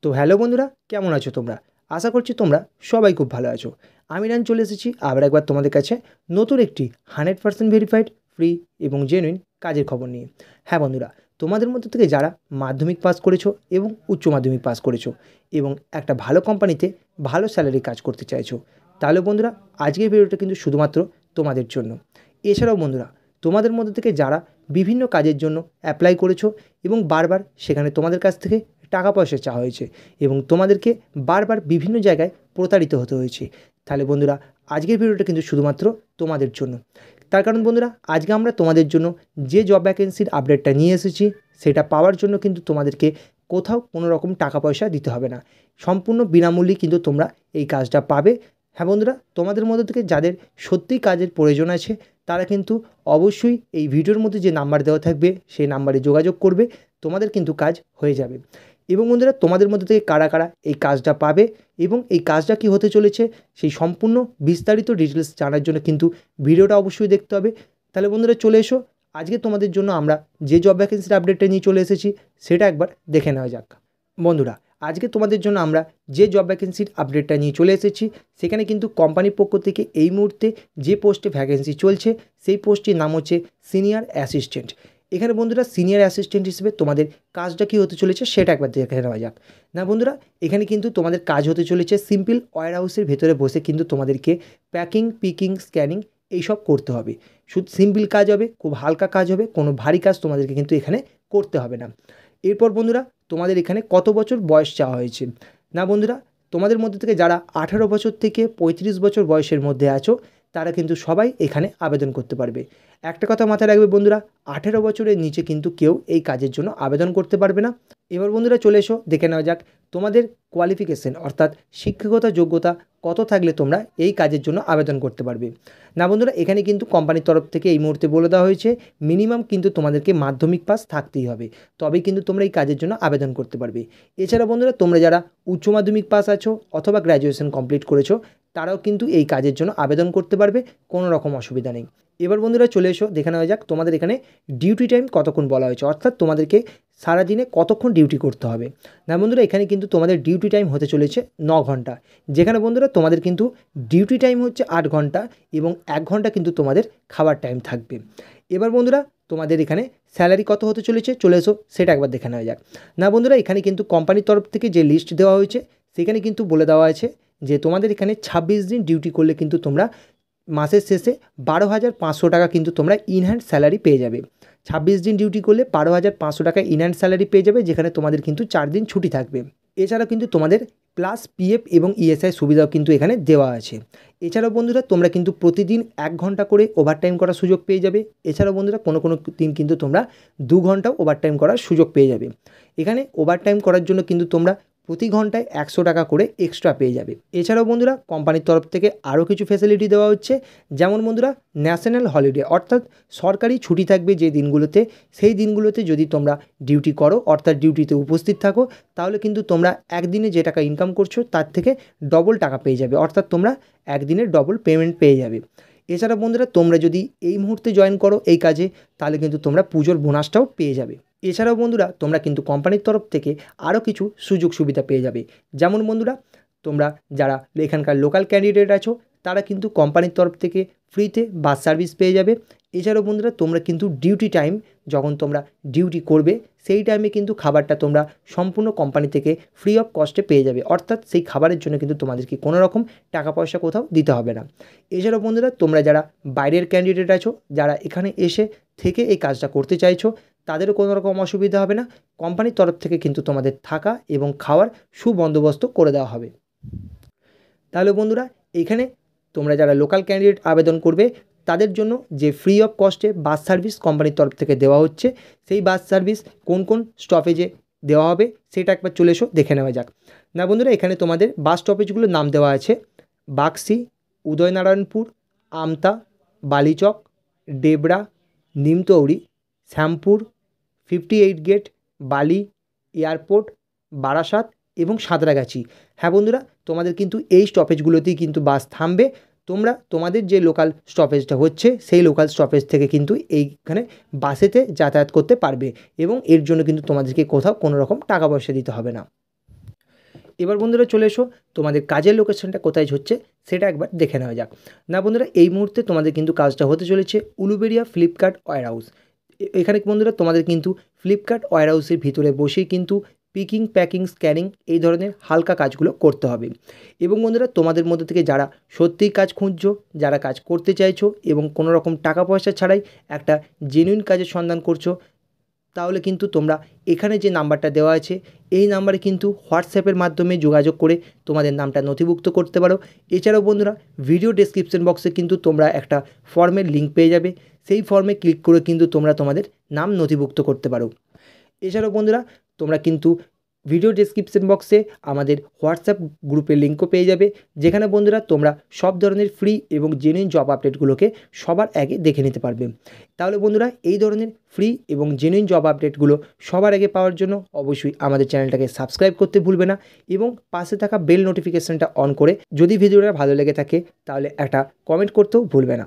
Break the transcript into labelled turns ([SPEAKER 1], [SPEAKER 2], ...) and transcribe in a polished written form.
[SPEAKER 1] তো হ্যালো বন্ধুরা, কেমন আছো তোমরা? আশা করছি তোমরা সবাই খুব ভালো আছো। আমি রান চলে এসেছি আবার একবার তোমাদের কাছে নতুন একটি 100% ভেরিফাইড ফ্রি এবং জেনুইন কাজের খবর নিয়ে। হ্যাঁ বন্ধুরা, তোমাদের মধ্যে থেকে যারা মাধ্যমিক পাস করেছো এবং উচ্চ মাধ্যমিক পাস করেছো এবং একটা ভালো কোম্পানিতে ভালো স্যালারি কাজ করতে চাইছো, তাহলে বন্ধুরা আজকের ভিডিওটা কিন্তু শুধুমাত্র তোমাদের জন্য। এছাড়াও বন্ধুরা, তোমাদের মধ্যে থেকে যারা বিভিন্ন কাজের জন্য অ্যাপ্লাই করেছো এবং বারবার সেখানে তোমাদের কাছ থেকে টাকা পয়সা চাওয়া হয়েছে এবং তোমাদেরকে বারবার বিভিন্ন জায়গায় প্রতারিত হতে হয়েছে, তাহলে বন্ধুরা আজকের ভিডিওটা কিন্তু শুধুমাত্র তোমাদের জন্য। তার কারণ বন্ধুরা, আজকে আমরা তোমাদের জন্য যে জব ভ্যাকেন্সির আপডেটটা নিয়ে এসেছি সেটা পাওয়ার জন্য কিন্তু তোমাদেরকে কোথাও কোনো রকম টাকা পয়সা দিতে হবে না, সম্পূর্ণ বিনামূল্যে কিন্তু তোমরা এই কাজটা পাবে। হ্যাঁ বন্ধুরা, তোমাদের মধ্যে থেকে যাদের সত্যিই কাজের প্রয়োজন আছে তারা কিন্তু অবশ্যই এই ভিডিওর মধ্যে যে নাম্বার দেওয়া থাকবে সেই নাম্বারে যোগাযোগ করবে, তোমাদের কিন্তু কাজ হয়ে যাবে। এবং বন্ধুরা, তোমাদের মধ্যে থেকে কারা কারা এই কাজটা পাবে এবং এই কাজটা কী হতে চলেছে সেই সম্পূর্ণ বিস্তারিত ডিটেলস জানার জন্য কিন্তু ভিডিওটা অবশ্যই দেখতে হবে। তাহলে বন্ধুরা চলে এসো, আজকে তোমাদের জন্য আমরা যে জব ভ্যাকেন্সির আপডেটটা নিয়ে চলে এসেছি সেটা একবার দেখে নেওয়া যাক। বন্ধুরা, আজকে তোমাদের জন্য আমরা যে জব ভ্যাকেন্সির আপডেটটা নিয়ে চলে এসেছি সেখানে কিন্তু কোম্পানির পক্ষ থেকে এই মুহূর্তে যে পোস্টে ভ্যাকেন্সি চলছে সেই পোস্টটির নাম হচ্ছে সিনিয়র অ্যাসিস্ট্যান্ট। এখানে বন্ধুরা সিনিয়র অ্যাসিস্ট্যান্ট হিসেবে তোমাদের কাজটা কী হতে চলেছে সেটা একবার দেখে নেওয়া যাক। না বন্ধুরা, এখানে কিন্তু তোমাদের কাজ হতে চলেছে সিম্পল ওয়্যার হাউসের ভেতরে বসে কিন্তু তোমাদেরকে প্যাকিং, পিকিং, স্ক্যানিং এইসব করতে হবে। শুধু সিম্পল কাজ হবে, খুব হালকা কাজ হবে, কোনো ভারী কাজ তোমাদেরকে কিন্তু এখানে করতে হবে না। এরপর বন্ধুরা, তোমাদের এখানে কত বছর বয়স চাওয়া হয়েছে? না বন্ধুরা, তোমাদের মধ্যে থেকে যারা 18 বছর থেকে 35 বছর বয়সের মধ্যে আছো তারা কিন্তু সবাই এখানে আবেদন করতে পারবে। একটা কথা মাথায় রাখবে বন্ধুরা, 18 বছরের নিচে কিন্তু কেউ এই কাজের জন্য আবেদন করতে পারবে না। এবার বন্ধুরা চলে এসো, দেখে নেওয়া যাক তোমাদের কোয়ালিফিকেশন অর্থাৎ শিক্ষাগত যোগ্যতা কত থাকলে তোমরা এই কাজের জন্য আবেদন করতে পারবে। না বন্ধুরা, এখানে কিন্তু কোম্পানির তরফ থেকে এই মুহূর্তে বলে দেওয়া হয়েছে মিনিমাম কিন্তু তোমাদেরকে মাধ্যমিক পাস থাকতেই হবে, তবেই কিন্তু তোমরা এই কাজের জন্য আবেদন করতে পারবে। এছাড়া বন্ধুরা, তোমরা যারা উচ্চ মাধ্যমিক পাস আছো অথবা গ্র্যাজুয়েশন কমপ্লিট করেছো তারাও কিন্তু এই কাজের জন্য আবেদন করতে পারবে, কোনো রকম অসুবিধা নেই। এবার বন্ধুরা চলে এসো, দেখে নেওয়া যাক তোমাদের এখানে ডিউটি টাইম কতক্ষণ বলা হয়েছে, অর্থাৎ তোমাদেরকে সারাদিনে কতক্ষণ ডিউটি করতে হবে। না বন্ধুরা, এখানে কিন্তু তোমাদের ডিউটি টাইম হতে চলেছে 9 ঘন্টা, যেখানে বন্ধুরা তোমাদের কিন্তু ডিউটি টাইম হচ্ছে 8 ঘন্টা এবং 1 ঘন্টা কিন্তু তোমাদের খাবার টাইম থাকবে। এবার বন্ধুরা, তোমাদের এখানে স্যালারি কত হতে চলেছে চলে এসো সেটা একবার দেখে নেওয়া যাক। না বন্ধুরা, এখানে কিন্তু কোম্পানির তরফ থেকে যে লিস্ট দেওয়া হয়েছে সেখানে কিন্তু বলে দেওয়া আছে যে তোমাদের এখানে 26 দিন ডিউটি করলে কিন্তু তোমরা মাসের শেষে 12,500 টাকা কিন্তু তোমরা ইনহ্যান্ড স্যালারি পেয়ে যাবে। 26 দিন ডিউটি করলে 12,500 টাকা ইনহ্যান্ড স্যালারি পেয়ে যাবে, যেখানে তোমাদের কিন্তু 4 দিন ছুটি থাকবে। এছাড়াও কিন্তু তোমাদের প্লাস পিএফ এবং ইএসআই সুবিধাও কিন্তু এখানে দেওয়া আছে। এছাড়াও বন্ধুরা, তোমরা কিন্তু প্রতিদিন 1 ঘন্টা করে ওভারটাইম করার সুযোগ পেয়ে যাবে। এছাড়াও বন্ধুরা, কোনো কোনো দিন কিন্তু তোমরা 2 ঘন্টাও ওভারটাইম করার সুযোগ পেয়ে যাবে। এখানে ওভারটাইম করার জন্য কিন্তু তোমরা প্রতি ঘন্টায় 100 টাকা করে এক্সট্রা পেয়ে যাবে। এছাড়াও বন্ধুরা, কোম্পানির তরফ থেকে আরও কিছু ফ্যাসিলিটি দেওয়া হচ্ছে, যেমন বন্ধুরা ন্যাশনাল হলিডে অর্থাৎ সরকারি ছুটি থাকবে যে দিনগুলোতে, সেই দিনগুলোতে যদি তোমরা ডিউটি করো অর্থাৎ ডিউটিতে উপস্থিত থাকো তাহলে কিন্তু তোমরা একদিনে যে টাকা ইনকাম করছো তার থেকে ডবল টাকা পেয়ে যাবে, অর্থাৎ তোমরা একদিনের ডবল পেমেন্ট পেয়ে যাবে। এছাড়া বন্ধুরা, তোমরা যদি এই মুহূর্তে জয়েন করো এই কাজে তাহলে কিন্তু তোমরা পুজোর বোনাসটাও পেয়ে যাবে। এছাড়াও বন্ধুরা, তোমরা কিন্তু কোম্পানির তরফ থেকে আরও কিছু সুযোগ সুবিধা পেয়ে যাবে, যেমন বন্ধুরা তোমরা যারা এখানকার লোকাল ক্যান্ডিডেট আছো তারা কিন্তু কোম্পানির তরফ থেকে ফ্রিতে বাস সার্ভিস পেয়ে যাবে। এছাড়াও বন্ধুরা, তোমরা কিন্তু ডিউটি টাইম যখন তোমরা ডিউটি করবে সেই টাইমে কিন্তু খাবারটা তোমরা সম্পূর্ণ কোম্পানি থেকে ফ্রি অফ কস্টে পেয়ে যাবে, অর্থাৎ সেই খাবারের জন্য কিন্তু তোমাদেরকে কোনো রকম টাকা পয়সা কোথাও দিতে হবে না। এছাড়াও বন্ধুরা, তোমরা যারা বাইরের ক্যান্ডিডেট আছো যারা এখানে এসে থেকে এই কাজটা করতে চাইছো তাদেরও কোনো রকম অসুবিধা হবে না, কোম্পানির তরফ থেকে কিন্তু তোমাদের থাকা এবং খাওয়ার সুবন্দোবস্ত করে দেওয়া হবে। তাহলে বন্ধুরা, এখানে তোমরা যারা লোকাল ক্যান্ডিডেট আবেদন করবে তাদের জন্য যে ফ্রি অফ কস্টে বাস সার্ভিস কোম্পানির তরফ থেকে দেওয়া হচ্ছে, সেই বাস সার্ভিস কোন কোন স্টপেজে দেওয়া হবে সেটা একবার চলে এসো দেখে নেওয়া যাক। না বন্ধুরা, এখানে তোমাদের বাস স্টপেজগুলোর নাম দেওয়া আছে বাক্সি, উদয়নারায়ণপুর, আমতা, বালিচক, ডেবরা, নিমতৌড়ি, শ্যামপুর, 58 গেট, বালি, এয়ারপোর্ট, বারাসাত এবং সাঁতরাগাছি। হ্যাঁ বন্ধুরা, তোমাদের কিন্তু এই স্টপেজগুলোতেই কিন্তু বাস থামবে। তোমরা তোমাদের যে লোকাল স্টপেজটা হচ্ছে সেই লোকাল স্টপেজ থেকে কিন্তু এইখানে বাসেতে যাতায়াত করতে পারবে এবং এর জন্য কিন্তু তোমাদেরকে কোথাও কোনো রকম টাকা পয়সা দিতে হবে না। এবার বন্ধুরা চলে এসো তোমাদের কাজের লোকেশনটা কোথায় হচ্ছে সেটা একবার দেখে নেওয়া যাক। না বন্ধুরা, এই মুহূর্তে তোমাদের কিন্তু কাজটা হতে চলেছে উলুবেড়িয়া ফ্লিপকার্ট ওয়্যার হাউস। এখানে বন্ধুরা তোমাদের কিন্তু ফ্লিপকার্ট ওয়্যার হাউসের ভিতরে বসেই কিন্তু পিকিং, প্যাকিং, স্ক্যানিং এই ধরনের হালকা কাজগুলো করতে হবে। এবং বন্ধুরা, তোমাদের মধ্যে থেকে যারা সত্যিই কাজ খুঁজছো, যারা কাজ করতে চাইছো এবং কোনো রকম টাকা পয়সা ছাড়াই একটা জেনুইন কাজের সন্ধান করছো, তাহলে কিন্তু তোমরা এখানে যে নাম্বারটা দেওয়া আছে এই নাম্বারে কিন্তু হোয়াটসঅ্যাপের মাধ্যমে যোগাযোগ করে তোমাদের নামটা নথিভুক্ত করতে পারো। এছাড়াও বন্ধুরা, ভিডিও ডেসক্রিপশন বক্সে কিন্তু তোমরা একটা ফর্মের লিঙ্ক পেয়ে যাবে, সেই ফর্মে ক্লিক করে কিন্তু তোমরা তোমাদের নাম নথিভুক্ত করতে পারো। এছাড়াও বন্ধুরা, তোমরা কিন্তু ভিডিও ডেসক্রিপশন বক্সে আমাদের হোয়াটসঅ্যাপ গ্রুপের লিঙ্কও পেয়ে যাবে, যেখানে বন্ধুরা তোমরা সব ধরনের ফ্রি এবং জেনুইন জব আপডেটগুলোকে সবার আগে দেখে নিতে পারবে। তাহলে বন্ধুরা, এই ধরনের ফ্রি এবং জেনুইন জব আপডেটগুলো সবার আগে পাওয়ার জন্য অবশ্যই আমাদের চ্যানেলটাকে সাবস্ক্রাইব করতে ভুলবে না এবং পাশে থাকা বেল নোটিফিকেশনটা অন করে যদি ভিডিওটা ভালো লেগে থাকে তাহলে একটা কমেন্ট করতেও ভুলবে না।